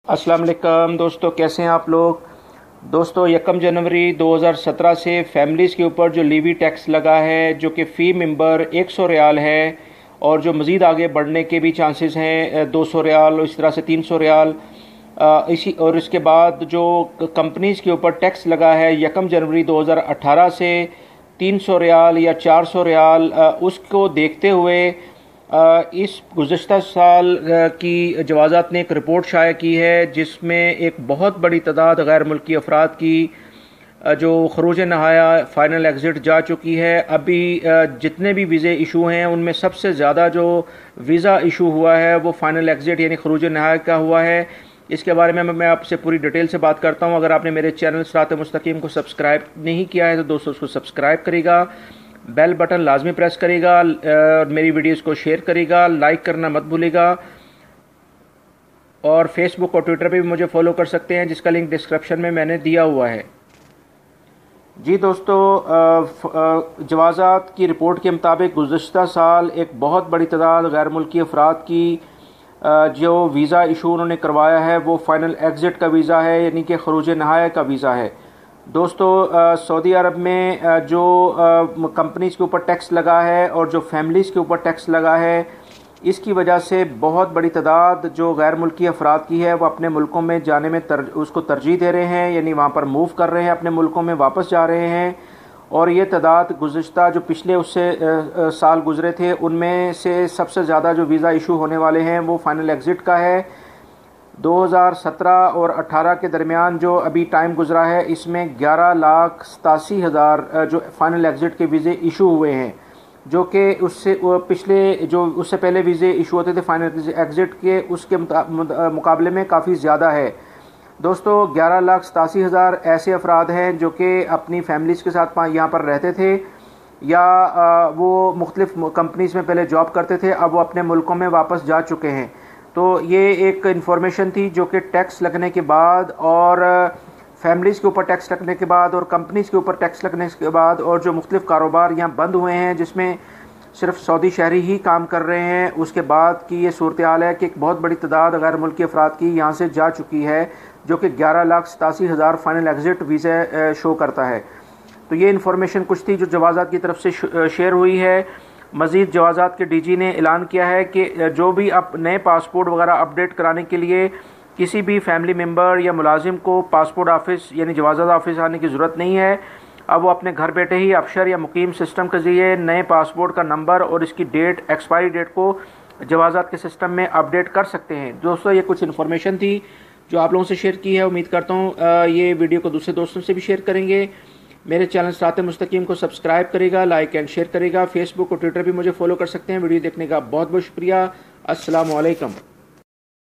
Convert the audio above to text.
अस्सलाम वालेकुम दोस्तों, कैसे हैं आप लोग। दोस्तों 1 जनवरी 2017 से फैमिलीज़ के ऊपर जो लीवी टैक्स लगा है, जो कि फ़ी मेंबर 100 रियाल है और जो मज़ीद आगे बढ़ने के भी चांसेस हैं 200 रियाल, इस तरह से 300 रियाल। इसी और इसके बाद जो कंपनीज़ के ऊपर टैक्स लगा है 1 जनवरी 2018 से 300 रियाल या 400 रियाल, उसको देखते हुए इस गुज़श्ता साल की जवाज़ात ने एक रिपोर्ट शाया की है जिसमें एक बहुत बड़ी तादाद गैर मुल्की अफराद की जो खरूज नहाया फ़ाइनल एग्ज़िट जा चुकी है। अभी जितने भी वीज़े इशू हैं उनमें सबसे ज़्यादा जो वीज़ा इशू हुआ है वो फ़ाइनल एग्ज़िट यानी खरूज नहाया का हुआ है। इसके बारे में मैं आपसे पूरी डिटेल से बात करता हूँ। अगर आपने मेरे चैनल सिरात मुस्तकीम को सब्सक्राइब नहीं किया है तो दोस्तों उसको सब्सक्राइब करेगा, बेल बटन लाजमी प्रेस करेगा, मेरी वीडियोस को शेयर करेगा, लाइक करना मत भूलेगा और फेसबुक और ट्विटर पे भी मुझे फॉलो कर सकते हैं जिसका लिंक डिस्क्रिप्शन में मैंने दिया हुआ है। जी दोस्तों, जवाज़ात की रिपोर्ट के मुताबिक गुज़श्ता साल एक बहुत बड़ी तादाद गैर मुल्की अफराद की जो वीज़ा इशू उन्होंने करवाया है वो फ़ाइनल एग्ज़िट का वीज़ा है, यानी कि खरूज नहाया का वीज़ा है। दोस्तों सऊदी अरब में जो कंपनीज़ के ऊपर टैक्स लगा है और जो फैमिलीज़ के ऊपर टैक्स लगा है, इसकी वजह से बहुत बड़ी तादाद जो गैर मुल्की अफराद की है वो अपने मुल्कों में जाने में उसको तरजीह दे रहे हैं, यानी वहाँ पर मूव कर रहे हैं, अपने मुल्कों में वापस जा रहे हैं। और ये तादाद गुज़श्ता जो पिछले उससे साल गुज़रे थे उनमें से सबसे ज़्यादा जो वीज़ा इशू होने वाले हैं वो फ़ाइनल एग्ज़िट का है। 2017 और 18 के दरमियान जो अभी टाइम गुजरा है इसमें 11,87,000 जो फ़ाइनल एग्ज़िट के वीज़े इशू हुए हैं, जो कि उससे पहले वीज़े इशू होते थे फ़ाइनल एग्ज़िट के उसके मुकाबले में काफ़ी ज़्यादा है। दोस्तों 11,87,000 ऐसे अफराद हैं जो कि अपनी फैमिलीज़ के साथ यहाँ पर रहते थे या वो मुख्तलिफ कंपनीज़ में पहले जॉब करते थे, अब वो अपने मुल्कों में वापस जा चुके हैं। तो ये एक इन्फॉर्मेशन थी जो कि टैक्स लगने के बाद और फैमिलीज़ के ऊपर टैक्स लगने के बाद और कंपनीज़ के ऊपर टैक्स लगने के बाद और जो मुख्तलिफ कारोबार यहाँ बंद हुए हैं जिसमें सिर्फ सऊदी शहरी ही काम कर रहे हैं, उसके बाद की ये सूरत हाल है कि एक बहुत बड़ी तादाद गैर मुल्की अफराद की यहाँ से जा चुकी है, जो कि 11,87,000 फ़ाइनल एग्ज़िट वीज़ा शो करता है। तो ये इन्फॉर्मेशन कुछ थी जो जवाज़ात की तरफ से शेयर हुई है। मज़ीद जवाज़ात के डीजी ने ऐलान किया है कि जो भी अब नए पासपोर्ट वगैरह अपडेट कराने के लिए किसी भी फैमिली मेम्बर या मुलाजिम को पासपोर्ट ऑफ़िस यानी जवाज़ात ऑफ़िस आने की ज़रूरत नहीं है। अब वो अपने घर बैठे ही अबशर या मुकीम सिस्टम के ज़रिए नए पासपोर्ट का नंबर और इसकी डेट, एक्सपायरी डेट को जवाज़ात के सिस्टम में अपडेट कर सकते हैं। दोस्तों ये कुछ इन्फॉर्मेशन थी जो आप लोगों से शेयर की है। उम्मीद करता हूँ ये वीडियो को दूसरे दोस्तों से भी शेयर करेंगे। मेरे चैनल सिरात मुस्तकीम को सब्सक्राइब करेगा, लाइक एंड शेयर करेगा। फेसबुक और ट्विटर भी मुझे फॉलो कर सकते हैं। वीडियो देखने का बहुत बहुत शुक्रिया। अस्सलाम वालेकुम।